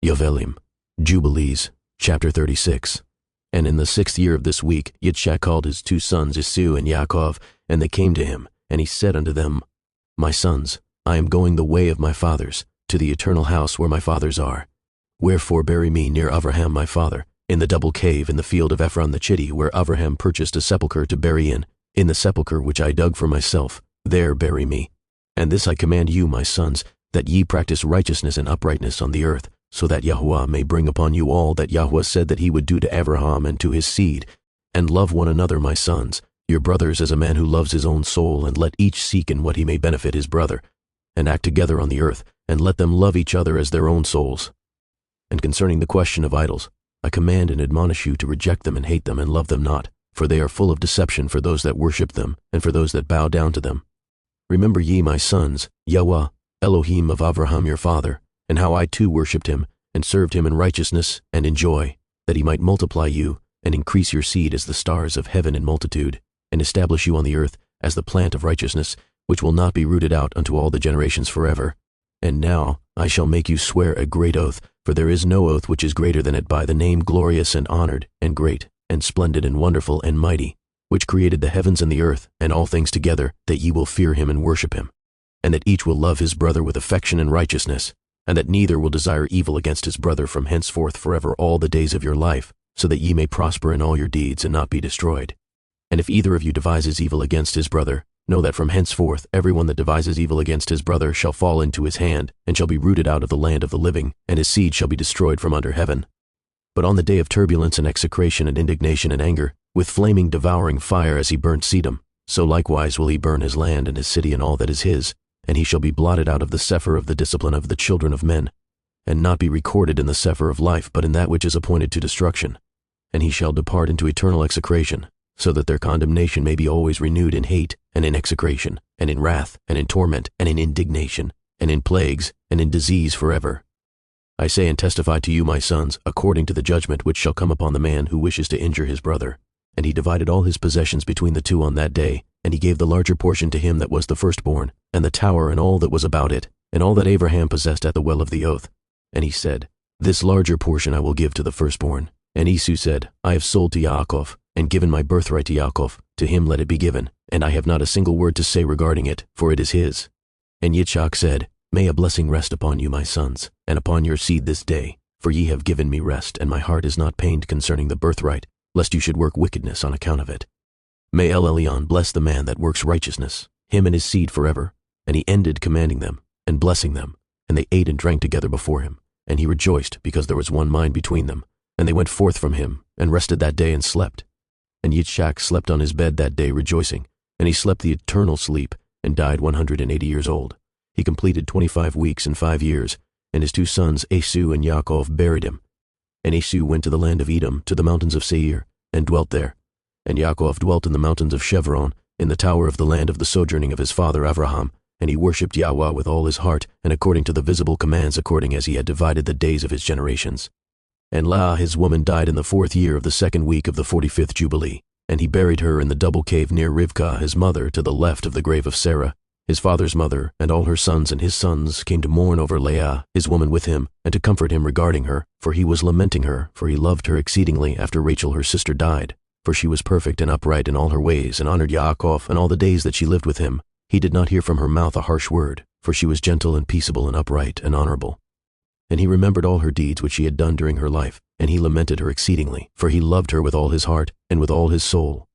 Yovheliym, Jubilees, chapter 36. And in the 6th year of this week, Yitzchak called his 2 sons Esau and Yaakov, and they came to him, and he said unto them, My sons, I am going the way of my fathers, to the eternal house where my fathers are. Wherefore bury me near Avraham my father, in the double cave in the field of Ephron the Chitti, where Avraham purchased a sepulchre to bury in the sepulchre which I dug for myself, there bury me. And this I command you, my sons, that ye practice righteousness and uprightness on the earth, so that Yahuwah may bring upon you all that Yahuwah said that he would do to Abraham and to his seed. And love one another, my sons, your brothers as a man who loves his own soul, and let each seek in what he may benefit his brother. And act together on the earth, and let them love each other as their own souls. And concerning the question of idols, I command and admonish you to reject them and hate them and love them not, for they are full of deception for those that worship them, and for those that bow down to them. Remember ye, my sons, Yahweh, Elohim of Avraham your father, and how I too worshipped him, and served him in righteousness and in joy, that he might multiply you, and increase your seed as the stars of heaven in multitude, and establish you on the earth as the plant of righteousness, which will not be rooted out unto all the generations forever. And now I shall make you swear a great oath, for there is no oath which is greater than it by the name glorious and honored, and great, and splendid, and wonderful, and mighty, which created the heavens and the earth, and all things together, that ye will fear him and worship him, and that each will love his brother with affection and righteousness, and that neither will desire evil against his brother from henceforth forever all the days of your life, so that ye may prosper in all your deeds and not be destroyed. And if either of you devises evil against his brother, know that from henceforth every one that devises evil against his brother shall fall into his hand, and shall be rooted out of the land of the living, and his seed shall be destroyed from under heaven. But on the day of turbulence and execration and indignation and anger, with flaming devouring fire as he burnt Sedom, so likewise will he burn his land and his city and all that is his, and he shall be blotted out of the sefer of the discipline of the children of men, and not be recorded in the sefer of life, but in that which is appointed to destruction. And he shall depart into eternal execration, so that their condemnation may be always renewed in hate, and in execration, and in wrath, and in torment, and in indignation, and in plagues, and in disease forever. I say and testify to you, my sons, according to the judgment which shall come upon the man who wishes to injure his brother. And he divided all his possessions between the two on that day, and he gave the larger portion to him that was the firstborn, and the tower and all that was about it, and all that Abraham possessed at the well of the oath. And he said, This larger portion I will give to the firstborn. And Esau said, I have sold to Yaakov, and given my birthright to Yaakov, to him let it be given, and I have not a single word to say regarding it, for it is his. And Yitzchak said, May a blessing rest upon you, my sons, and upon your seed this day, for ye have given me rest, and my heart is not pained concerning the birthright, lest you should work wickedness on account of it. May El Elyon bless the man that works righteousness, him and his seed forever. And he ended commanding them, and blessing them, and they ate and drank together before him, and he rejoiced, because there was one mind between them. And they went forth from him, and rested that day and slept. And Yitzchak slept on his bed that day rejoicing, and he slept the eternal sleep, and died 180 years old. He completed 25 weeks and 5 years, and his 2 sons Esau and Yaakov buried him. And Esau went to the land of Edom, to the mountains of Seir, and dwelt there. And Yaakov dwelt in the mountains of Chevron, in the tower of the land of the sojourning of his father Avraham, and he worshipped Yahweh with all his heart, and according to the visible commands, according as he had divided the days of his generations. And Leah his woman died in the 4th year of the 2nd week of the 45th Jubilee, and he buried her in the double cave near Rivkah his mother, to the left of the grave of Sarah, his father's mother. And all her sons and his sons came to mourn over Leah his woman with him, and to comfort him regarding her, for he was lamenting her, for he loved her exceedingly after Rachel her sister died. For she was perfect and upright in all her ways, and honored Yaakov, and all the days that she lived with him. He did not hear from her mouth a harsh word, for she was gentle and peaceable and upright and honorable. And he remembered all her deeds which she had done during her life, and he lamented her exceedingly, for he loved her with all his heart and with all his soul.